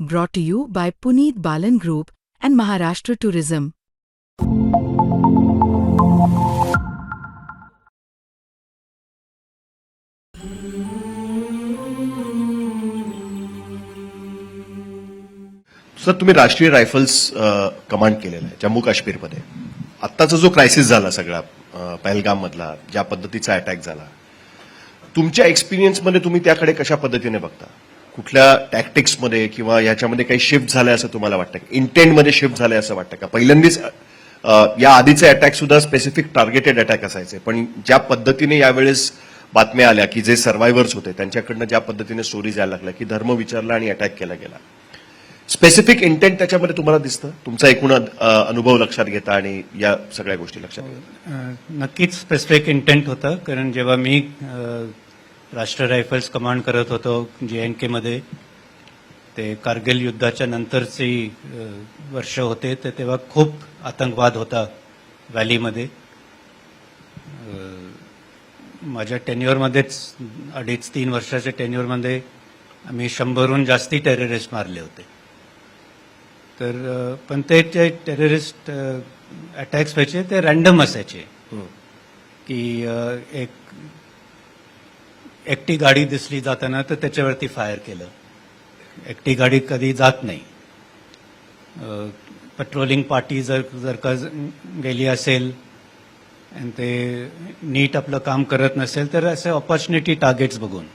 brought to you by Puneet Balan Group and Maharashtra Tourism. Sir, तुम्ही राष्ट्रीय rifles command केलेला आहे जम्मू काश्मीरमध्ये. आत्ताचा जो क्रायसिस झाला सगळा पहलगाम मधला, ज्या पद्धतीचा अटॅक झाला, तुमच्या एक्सपिरियन्समध्ये तुम्ही त्याकडे कशा पद्धतीने बघता? कुठल्या टॅक्टिक्समध्ये किंवा याच्यामध्ये काही शिफ्ट झालंय असं तुम्हाला वाटतं का? इंटेंटमध्ये शिफ्ट झालंय असं वाटतं का? पहिल्यांदाच या आधीचे अटॅक सुद्धा स्पेसिफिक टार्गेटेड अटॅक असायचे, पण ज्या पद्धतीने यावेळेस बातम्या आल्या की जे सर्व्हायव्हर्स होते त्यांच्याकडनं ज्या पद्धतीने स्टोरीज यायला लागल्या की धर्म विचारला आणि अटॅक केला गेला, स्पेसिफिक इंटेंट त्याच्यामध्ये तुम्हाला दिसतं? तुमचा एकूण अनुभव लक्षात घेता आणि या सगळ्या गोष्टी लक्षात घेता? नक्कीच स्पेसिफिक इंटेंट होतं, कारण जेव्हा मी राष्ट्रीय रायफल्स कमांड करत होतो JNK मध्ये, ते कारगिल युद्धाच्या नंतरचे वर्ष होते, तर तेव्हा खूप आतंकवाद होता व्हॅलीमध्ये. माझ्या टेन्युअरमध्येच 2.5-3 वर्षाच्या टेन्युअरमध्ये आम्ही 100हून जास्ती टेररिस्ट मारले होते. तर पण ते टेररिस्ट अटॅक्स व्हायचे ते रॅन्डम असायचे, की एकटी गाडी दिसली जाताना तर त्याच्यावरती फायर केलं. एकटी गाडी कधी जात नाही. पेट्रोलिंग पार्टी जर का गेली असेल आणि ते नीट आपलं काम करत नसेल तर असे ऑपॉर्च्युनिटी टार्गेट्स बघून,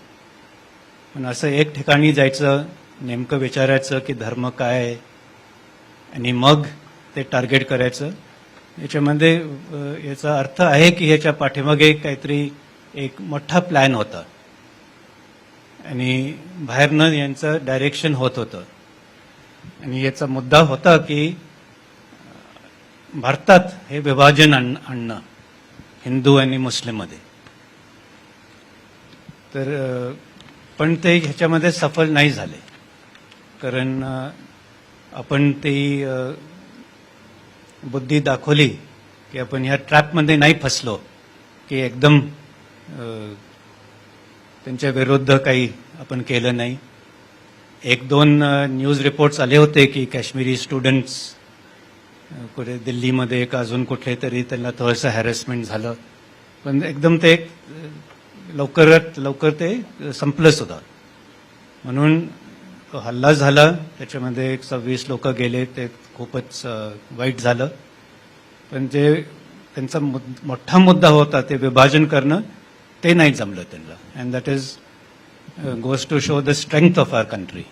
पण असं एक ठिकाणी जायचं, नेमकं विचारायचं की धर्म काय आहे आणि मग ते टार्गेट करायचं. याच्यामध्ये याचा अर्थ आहे की ह्याच्या पाठीमागे काहीतरी एक मोठा प्लॅन होता आणि बाहेरनं यांचं डायरेक्शन होत होतं. आणि याचा मुद्दा होता की भारतात हे विभाजन आणणं हिंदू आणि मुस्लिममध्ये. तर पण ते ह्याच्यामध्ये सफल नाही झाले, कारण आपण ती बुद्धी दाखवली की आपण ह्या ट्रॅपमध्ये नाही फसलो, की एकदम त्यांच्या विरुद्ध काही आपण केलं नाही. 1-2 न्यूज रिपोर्ट्स आले होते की काश्मीरी स्टुडंट्स कुठे दिल्लीमध्ये का अजून कुठले तरी त्यांना थोडंसं हॅरेसमेंट झालं, पण एकदम ते लवकरात लवकर ते संपलं सुद्धा. म्हणून तो हल्ला झाला, त्याच्यामध्ये 26 लोक गेले, ते खूपच वाईट झालं. पण जे त्यांचा मोठा मुद्दा होता ते विभाजन करणं, ते नाही जमलं त्यांना. And that is goes to show the strength of our country.